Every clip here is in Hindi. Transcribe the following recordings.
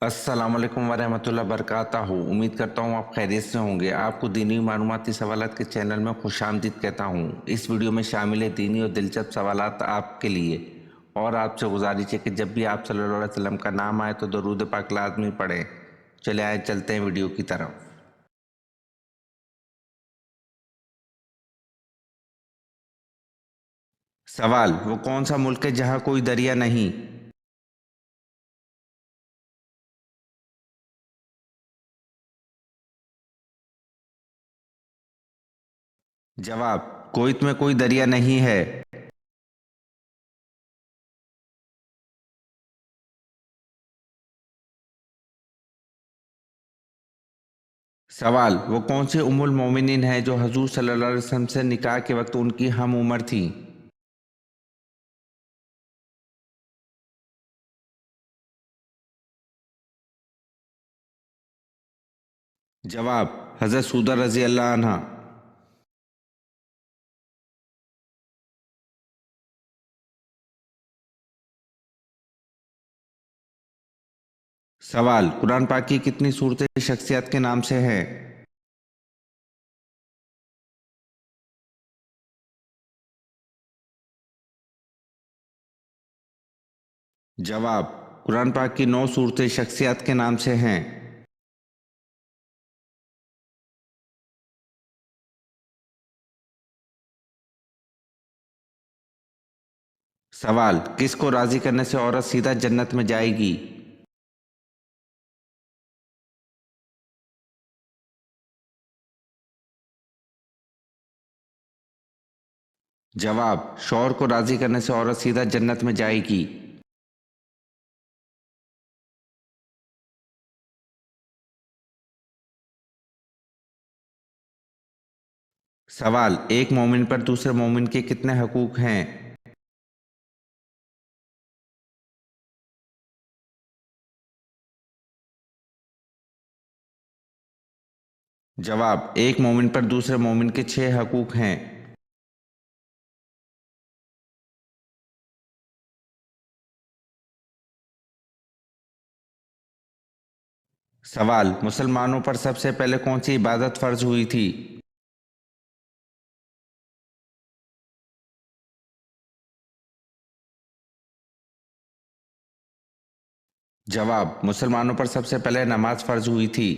अस्सलाम वालेकुम वरहमतुल्लाह बरकातहू। उम्मीद करता हूँ आप खैरियत से होंगे। आपको दीनी मालूमाती सवालात के चैनल में खुशामदीद कहता हूँ। इस वीडियो में शामिल है दीनी और दिलचस्प सवालात आपके लिए। और आपसे गुजारिश है कि जब भी आप सल्लल्लाहु अलैहि वसल्लम का नाम आए तो दरूद पाक लाजमी पढ़ें। चले आए चलते हैं वीडियो की तरफ। सवाल, वो कौन सा मुल्क है जहाँ कोई दरिया नहीं? जवाब, कुवैत में कोई दरिया नहीं है। सवाल, वो कौन सी उम्मुल मोमिनीन है जो हजूर सल्लल्लाहु अलैहि वसल्लम से निकाह के वक्त उनकी हम उम्र थी? जवाब, हजरत सौदा रजी अल्लाह अन्हा। सवाल, कुरान पाक की कितनी सूरतें शख्सियत के नाम से हैं? जवाब, कुरान पाक की 9 सूरतें शख्सियत के नाम से हैं। सवाल, किसको राजी करने से औरत सीधा जन्नत में जाएगी? जवाब, शौहर को राजी करने से औरत सीधा जन्नत में जाएगी। सवाल, एक मोमिन पर दूसरे मोमिन के कितने हकूक हैं? जवाब, एक मोमिन पर दूसरे मोमिन के 6 हकूक हैं। सवाल, मुसलमानों पर सबसे पहले कौन सी इबादत फर्ज हुई थी? जवाब, मुसलमानों पर सबसे पहले नमाज फर्ज हुई थी।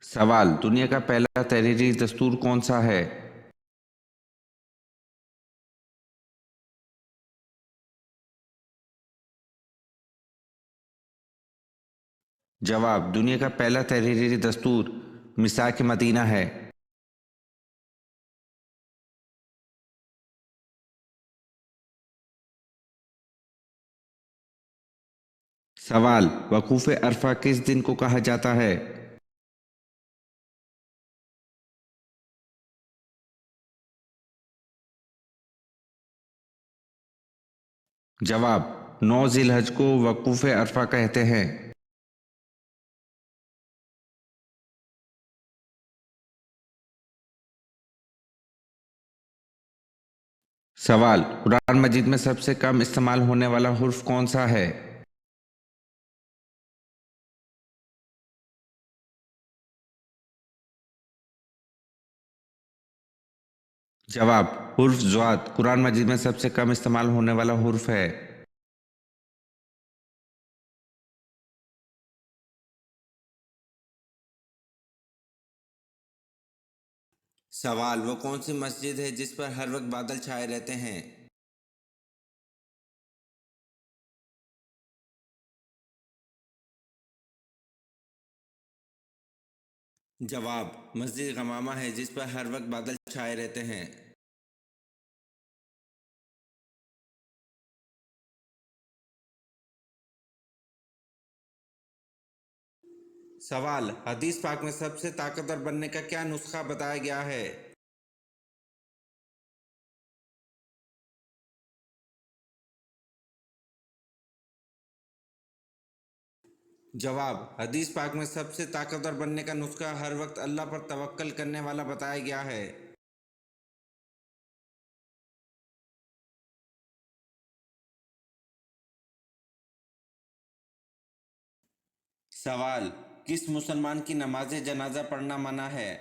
सवाल, दुनिया का पहला तहरीरी दस्तूर कौन सा है? जवाब, दुनिया का पहला तहरीरी दस्तूर मिसाक मदीना है। सवाल, वकूफ़ अरफा किस दिन को कहा जाता है? जवाब, 9 जिलहज को वकूफ़ अरफा कहते हैं। सवाल, कुरान मजीद में सबसे कम इस्तेमाल होने वाला हुर्फ कौन सा है? जवाब, हुर्फ ज़्वाद कुरान मजीद में सबसे कम इस्तेमाल होने वाला हुर्फ है। सवाल, वो कौन सी मस्जिद है जिस पर हर वक्त बादल छाए रहते हैं? जवाब, मस्जिद गमामा है जिस पर हर वक्त बादल छाए रहते हैं। सवाल, हदीस पाक में सबसे ताकतवर बनने का क्या नुस्खा बताया गया है? जवाब, हदीस पाक में सबसे ताकतवर बनने का नुस्खा हर वक्त अल्लाह पर तवक्कल करने वाला बताया गया है। सवाल, किस मुसलमान की नमाज जनाजा पढ़ना मना है?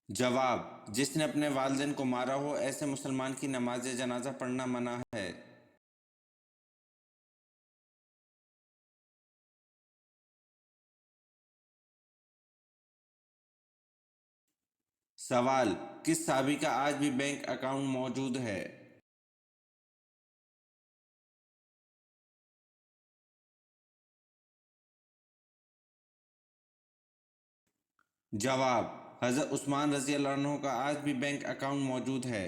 जवाब, जिसने अपने वालिदैन को मारा हो ऐसे मुसलमान की नमाज जनाजा पढ़ना मना है। सवाल, किस साहबी का आज भी बैंक अकाउंट मौजूद है? जवाब, हज़रत उस्मान रज़ी अल्लाह अन्हु का आज भी बैंक अकाउंट मौजूद है।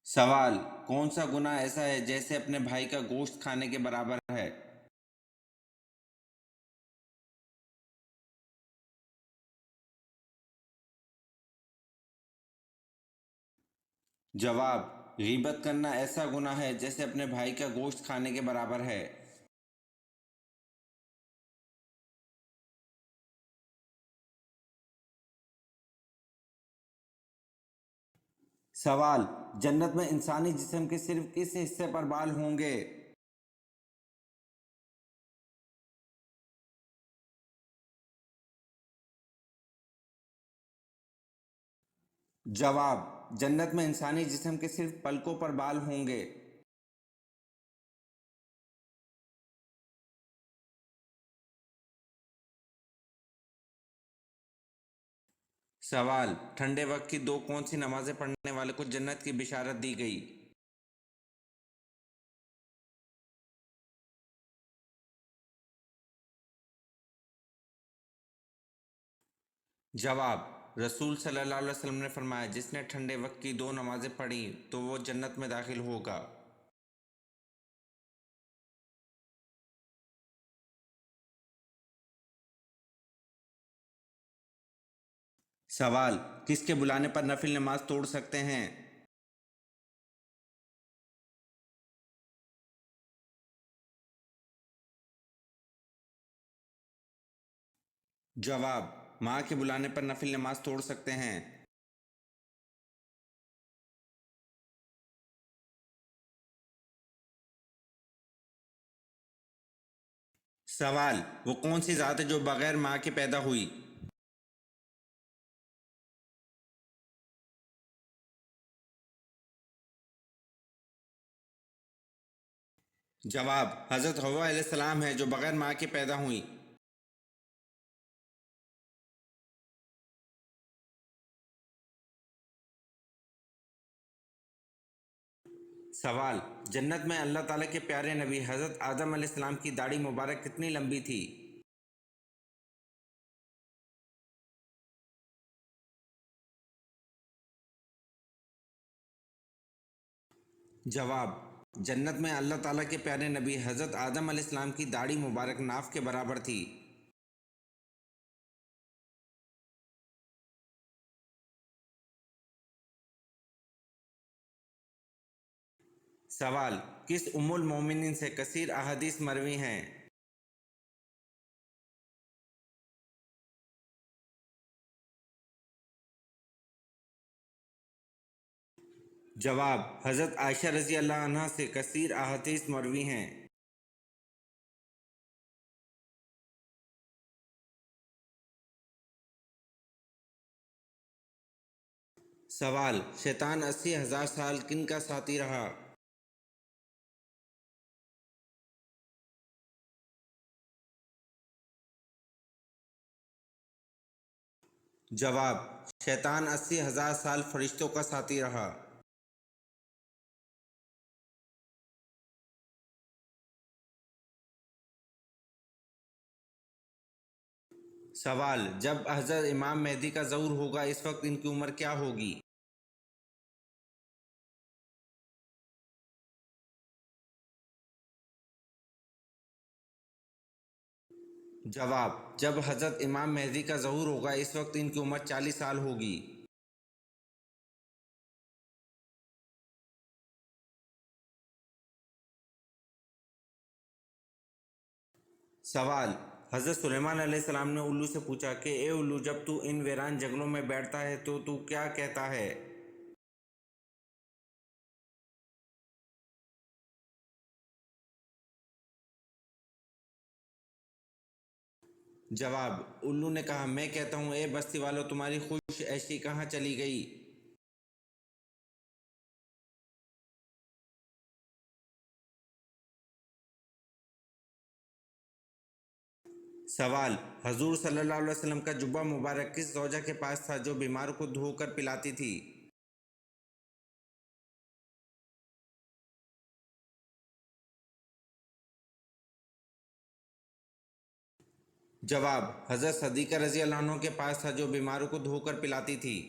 सवाल, कौन सा गुनाह ऐसा है जैसे अपने भाई का गोश्त खाने के बराबर है? जवाब, गीबत करना ऐसा गुनाह है जैसे अपने भाई का गोश्त खाने के बराबर है। सवाल, जन्नत में इंसानी जिस्म के सिर्फ किस हिस्से पर बाल होंगे? जवाब, जन्नत में इंसानी जिस्म के सिर्फ पलकों पर बाल होंगे। सवाल, ठंडे वक्त की दो कौन सी नमाजें पढ़ने वाले को जन्नत की बिशारत दी गई? जवाब, रसूल सल्लल्लाहु अलैहि वसल्लम ने फरमाया, जिसने ठंडे वक्त की दो नमाजें पढ़ी तो वो जन्नत में दाखिल होगा। सवाल, किसके बुलाने पर नफिल नमाज तोड़ सकते हैं? जवाब, माँ के बुलाने पर नफिल नमाज तोड़ सकते हैं। सवाल, वो कौन सी ज़ात है जो बगैर माँ के पैदा हुई? जवाब, हज़रत हव्वा अलैहिस्सलाम है जो बगैर माँ के पैदा हुई। सवाल, जन्नत में अल्लाह ताला के प्यारे नबी हज़रत आदम अलैहिस्सलाम की दाढ़ी मुबारक कितनी लंबी थी? जवाब, जन्नत में अल्लाह ताला के प्यारे नबी हज़रत आदम अलैहिस्सलाम की दाढ़ी मुबारक नाफ के बराबर थी। सवाल, किस उम्मुल मोमिनीन से कसीर अहादीस मरवी हैं? जवाब, हज़रत आयशा रज़ी अल्लाह अन्हा से कसीर अहादीस मरवी हैं। सवाल, शैतान 80,000 साल किन का साथी रहा? जवाब, शैतान 80,000 साल फरिश्तों का साथी रहा। सवाल, जब हज़रत इमाम मेहदी का ज़हूर होगा इस वक्त इनकी उम्र क्या होगी? जवाब, जब हज़रत इमाम मेहदी का ज़हूर होगा इस वक्त इनकी उम्र 40 साल होगी। सवाल। हज़रत सुलेमान अलैहिस्सलाम ने उल्लू से पूछा कि ए उल्लू, जब तू इन वीरान जंगलों में बैठता है तो तू क्या कहता है? जवाब। उल्लू ने कहा, मैं कहता हूँ, ए बस्ती वालों, तुम्हारी खुश ऐशी कहाँ चली गई? सवाल। हजूर सल्लल्लाहु अलैहि वसल्लम का जुब्बा मुबारक किस ज़ौजा के पास था जो बीमार को धोकर पिलाती थी? जवाब। हज़रत सदीक़ा रज़ी अल्लाह अन्हा के पास था जो बीमारों को धोकर पिलाती थी।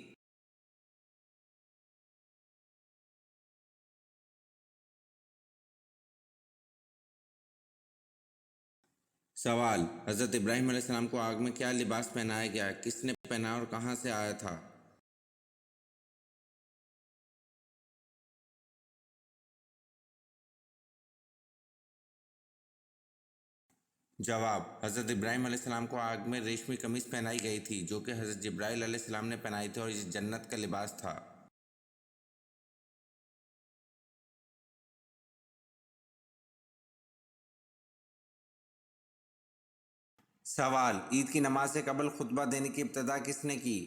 सवाल। हज़रत इब्राहीम अलैहिस्सलाम को आग में क्या लिबास पहनाया गया, किसने पहना और कहाँ से आया था? जवाब। हज़रत इब्राहीम अलैहिस्सलाम को आग में रेशमी कमीज़ पहनाई गई थी जो कि हज़रत जिब्राईल अलैहिस्सलाम ने पहनाई थी और ये जन्नत का लिबास था। सवाल। ईद की नमाज से कबल खुतबा देने की इब्तिदा किसने की?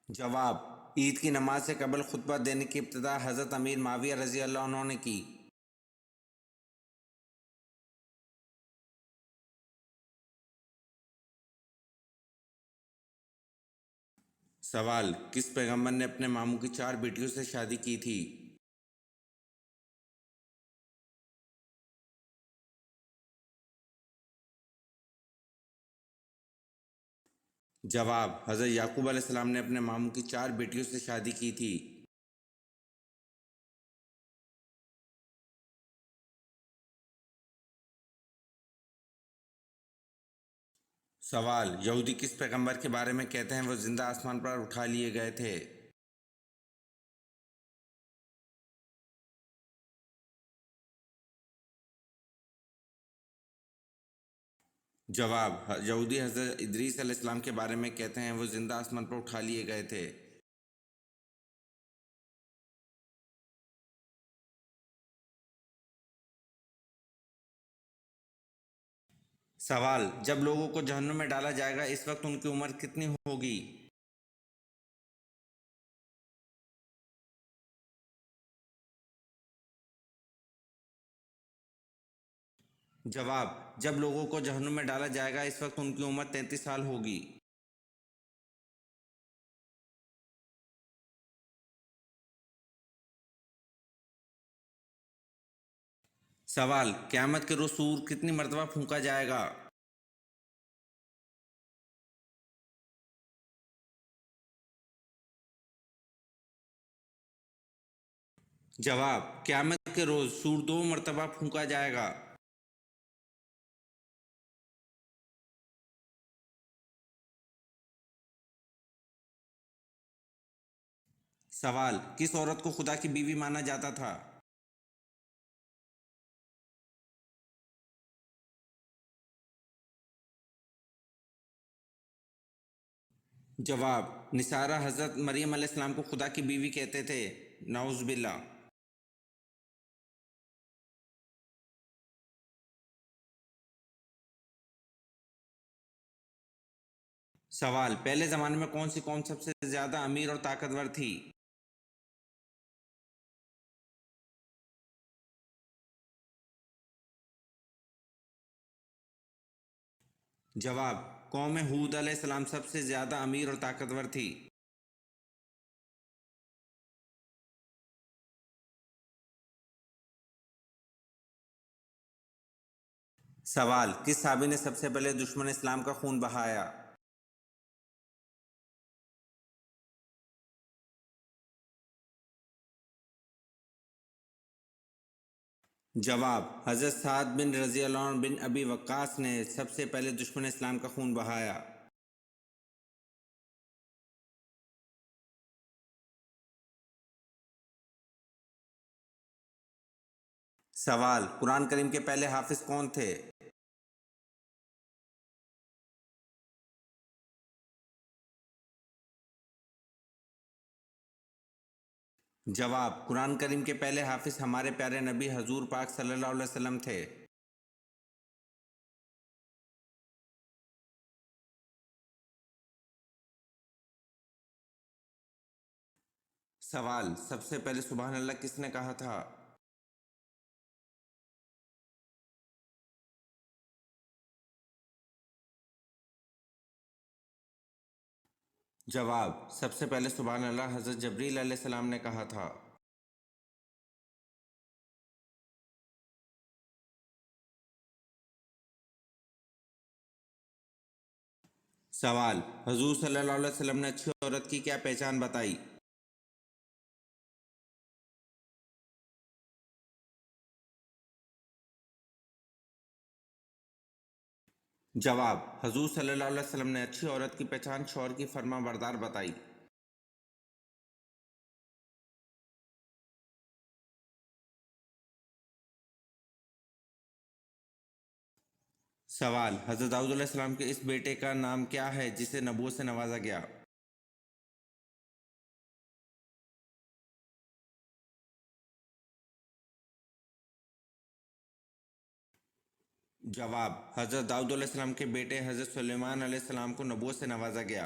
जवाब। ईद की नमाज से कबल खुतबा देने की इब्तिदा हज़रत अमीर माविया रज़ी अल्लाह अन्हु ने की। सवाल। किस पैगंबर ने अपने मामू की 4 बेटियों से शादी की थी? जवाब। हज़रत याकूब अलैहिस्सलाम ने अपने मामू की 4 बेटियों से शादी की थी। सवाल। यहूदी किस पैगंबर के बारे में कहते हैं वो जिंदा आसमान पर उठा लिए गए थे? जवाब। यहूदी हज़रत इदरीस अलैहिस्सलाम के बारे में कहते हैं वो जिंदा आसमान पर उठा लिए गए थे। सवाल। जब लोगों को जहन्नुम में डाला जाएगा इस वक्त उनकी उम्र कितनी होगी? जवाब। जब लोगों को जहन्नुम में डाला जाएगा इस वक्त उनकी उम्र 33 साल होगी। सवाल। क़यामत के रोज़ सूर कितनी मरतबा फूंका जाएगा? जवाब। क़यामत के रोज़ सूर 2 मरतबा फूंका जाएगा। सवाल। किस औरत को खुदा की बीवी माना जाता था? जवाब। निसारा हज़रत मरियम अलैहिस्सलाम को खुदा की बीवी कहते थे। नाउज़ बिल्ला। सवाल। पहले ज़माने में कौन सी कौम सबसे ज़्यादा अमीर और ताकतवर थी? जवाब। कौम हूद अलैहिस्सलाम सबसे ज़्यादा अमीर और ताकतवर थी। सवाल। किस साहबी ने सबसे पहले दुश्मन इस्लाम का खून बहाया? जवाब। हज़रत साद बिन रज़ी अल्लाह अन्हु बिन अबी वक्कास ने सबसे पहले दुश्मन इस्लाम का खून बहाया। सवाल, कुरान करीम के पहले हाफिज कौन थे? जवाब, कुरान करीम के पहले हाफिज हमारे प्यारे नबी हजूर पाक सल्लल्लाहु अलैहि वसल्लम थे। सवाल, सबसे पहले सुबहान अल्लाह किसने कहा था? जवाब, सबसे पहले सुबहान अल्लाह हजरत जबरील अलैहिस्सलाम ने कहा था। सवाल, हजूर सल्लल्लाहु अलैहि वसल्लम ने अच्छी औरत की क्या पहचान बताई? जवाब, हजूर सल्लल्लाहु अलैहि वसल्लम ने अच्छी औरत की पहचान शौहर की फर्माबरदार बताई। सवाल, हजरत दाऊद अलैहिस्सलाम के इस बेटे का नाम क्या है जिसे नबूवत से नवाजा गया? जवाब, हजरत दाऊद अलैहिस्सलाम के बेटे हजरत सुलेमान अलैहिस्सलाम को नबूवत से नवाजा गया।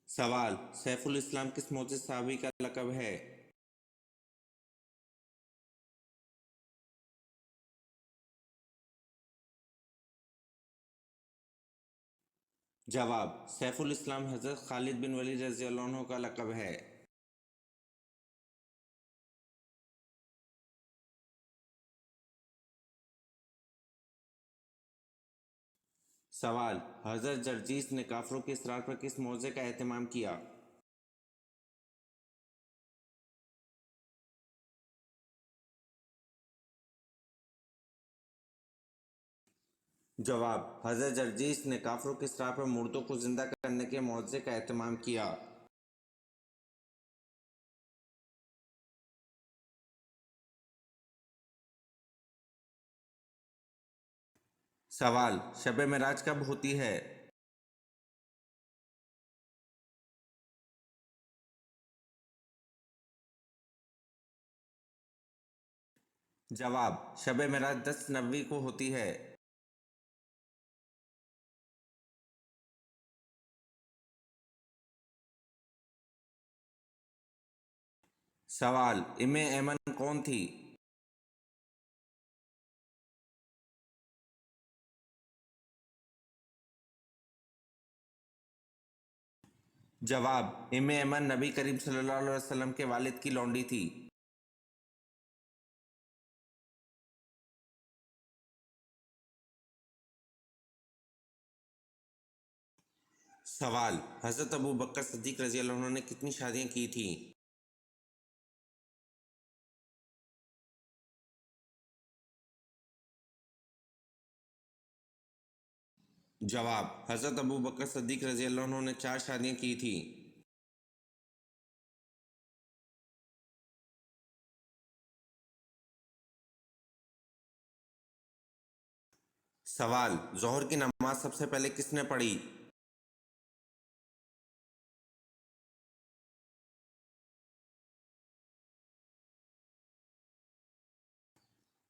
सवाल, सैफुल इस्लाम किस मोहसिस साहबी का लक़ब है? जवाब, सैफुल इस्लाम हजरत खालिद बिन वलीद रज़ियल्लाहु अन्हु का लक़ब है। सवाल, हजरत जर्जीस ने काफरों के इसरार पर किस मौज़े का एहतमाम किया? जवाब, हजरत जर्जीस ने काफरों के इसरार पर मुर्दों को जिंदा करने के मौज़े का एहतमाम किया। सवाल, शब मेराज कब होती है? जवाब, शब मेराज 10 नबी को होती है। सवाल, इमे ऐमन कौन थी? जवाब, इमे ऐमन नबी करीम सल्लल्लाहु अलैहि वसल्लम के वालिद की लौंडी थी। सवाल, हजरत अबू बकर सिद्दीक रज़ियल्लाहु अन्हु ने कितनी शादियां की थी? जवाब, हजरत अबू बकर सिद्दीक रज़ियल्लाहु अन्हु ने 4 शादियां की थी। सवाल, जोहर की नमाज सबसे पहले किसने पढ़ी?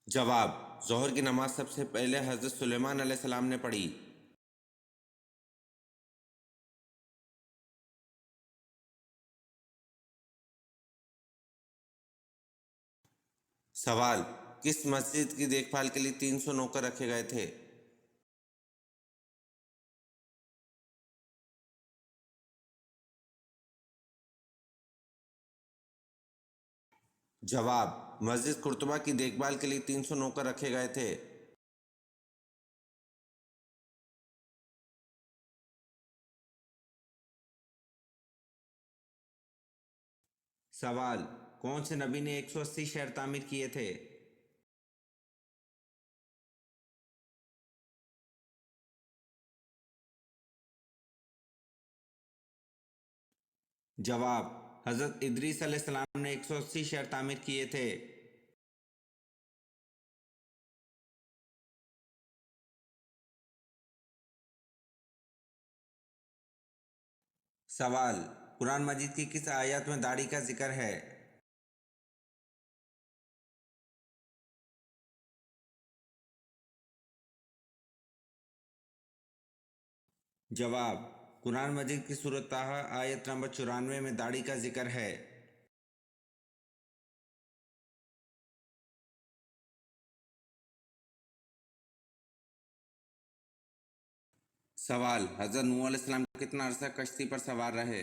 जवाब, जोहर की नमाज सबसे पहले हजरत सुलेमान अलैहिस्सलाम ने पढ़ी। सवाल, किस मस्जिद की देखभाल के लिए 300 नौकर रखे गए थे? जवाब, मस्जिद कुर्तुबा की देखभाल के लिए 300 नौकर रखे गए थे। सवाल, कौन से नबी ने 180 शहर तामीर किए थे? जवाब, हज़रत इदरीस अलैहिस्सलाम ने 180 शहर तामीर किए थे। सवाल, कुरान मजीद की किस आयत में दाढ़ी का जिक्र है? जवाब, कुरान मजीद की सूरत ताहा आयत नंबर 94 में दाढ़ी का जिक्र है। सवाल, हज़रत नूह अलैहिस्सलाम कितना अरसा कश्ती पर सवार रहे?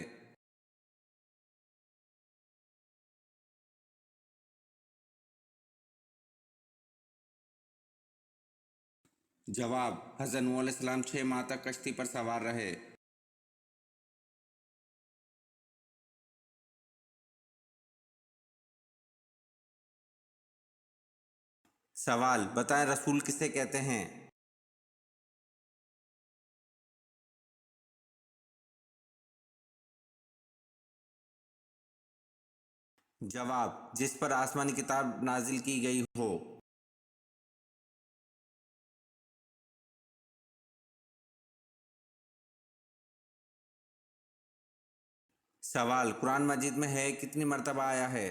जवाब, हज़रत नूह अलैहिस्सलाम 6 माह तक कश्ती पर सवार रहे। सवाल, बताएं रसूल किसे कहते हैं? जवाब, जिस पर आसमानी किताब नाजिल की गई हो। सवाल, कुरान मजीद में है कितनी मर्तबा आया है?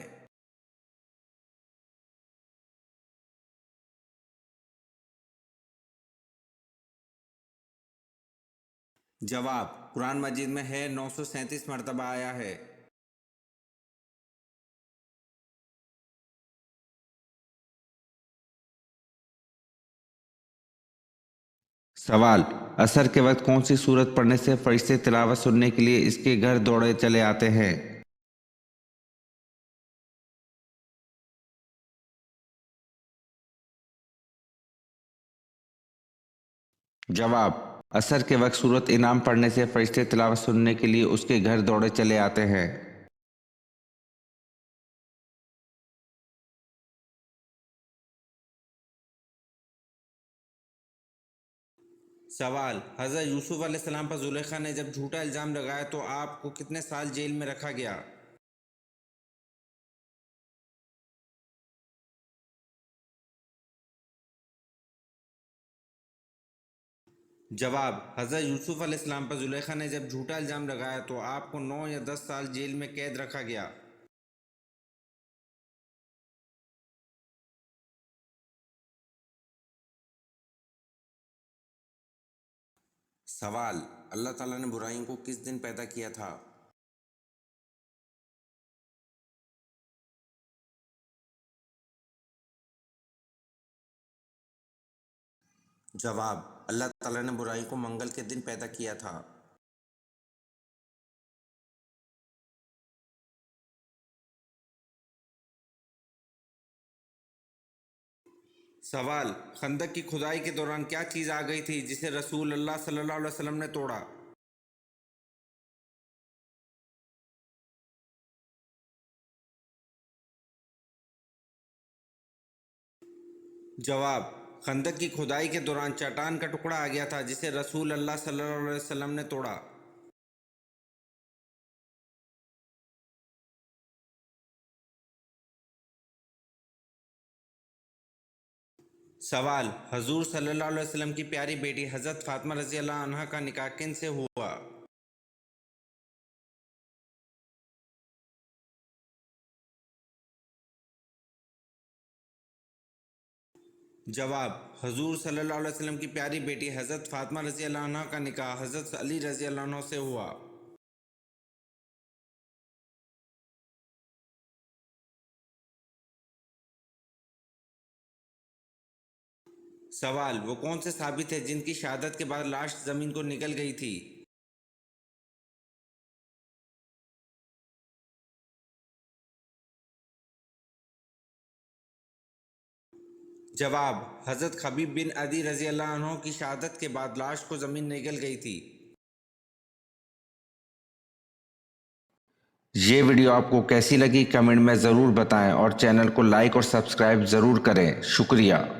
जवाब, कुरान मजीद में है 937 मर्तबा आया है। सवाल, असर के वक्त कौन सी सूरत पढ़ने से फरिश्ते तिलावत सुनने के लिए इसके घर दौड़े चले आते हैं? जवाब, असर के वक्त सूरत इनाम पढ़ने से फरिश्ते तिलावत सुनने के लिए उसके घर दौड़े चले आते हैं। सवाल, हज़रत यूसुफ अलैहिस्सलाम पर जुलेखा ने जब झूठा इल्ज़ाम लगाया तो आपको कितने साल जेल में रखा गया? जवाब, हज़रत यूसुफ अलैहिस्सलाम पर जुलेखा ने जब झूठा इल्ज़ाम लगाया तो आपको 9 या 10 साल जेल में कैद रखा गया। सवाल, अल्लाह ताला ने बुराइयों को किस दिन पैदा किया था? जवाब, अल्लाह ताला ने बुराई को मंगल के दिन पैदा किया था। सवाल, खंदक की खुदाई के दौरान क्या चीज़ आ गई थी जिसे रसूल अल्लाह सल्लल्लाहु अलैहि वसल्लम ने तोड़ा? जवाब, खंदक की खुदाई के दौरान चट्टान का टुकड़ा आ गया था जिसे रसूल अल्लाह सल्लल्लाहु अलैहि वसल्लम ने तोड़ा। सवाल, हजूर सल्लल्लाहु अलैहि वसल्लम की प्यारी बेटी हज़रत फातिमा रज़ी अल्लाह अन्हा का निकाह किन से हुआ? जवाब, हजूर सल्लल्लाहु अलैहि वसल्लम की प्यारी बेटी हज़रत फातिमा रज़ी अल्लाह अन्हा का निकाह हज़रत अली रज़ी अल्लाह अन्हु से हुआ। सवाल, वो कौन से साबित है जिनकी शहादत के बाद लाश ज़मीन को निकल गई थी? जवाब, हज़रत खबीब बिन अदी रज़ी अल्लाह अन्हु की शहादत के बाद लाश को ज़मीन निकल गई थी। ये वीडियो आपको कैसी लगी कमेंट में ज़रूर बताएं और चैनल को लाइक और सब्सक्राइब ज़रूर करें। शुक्रिया।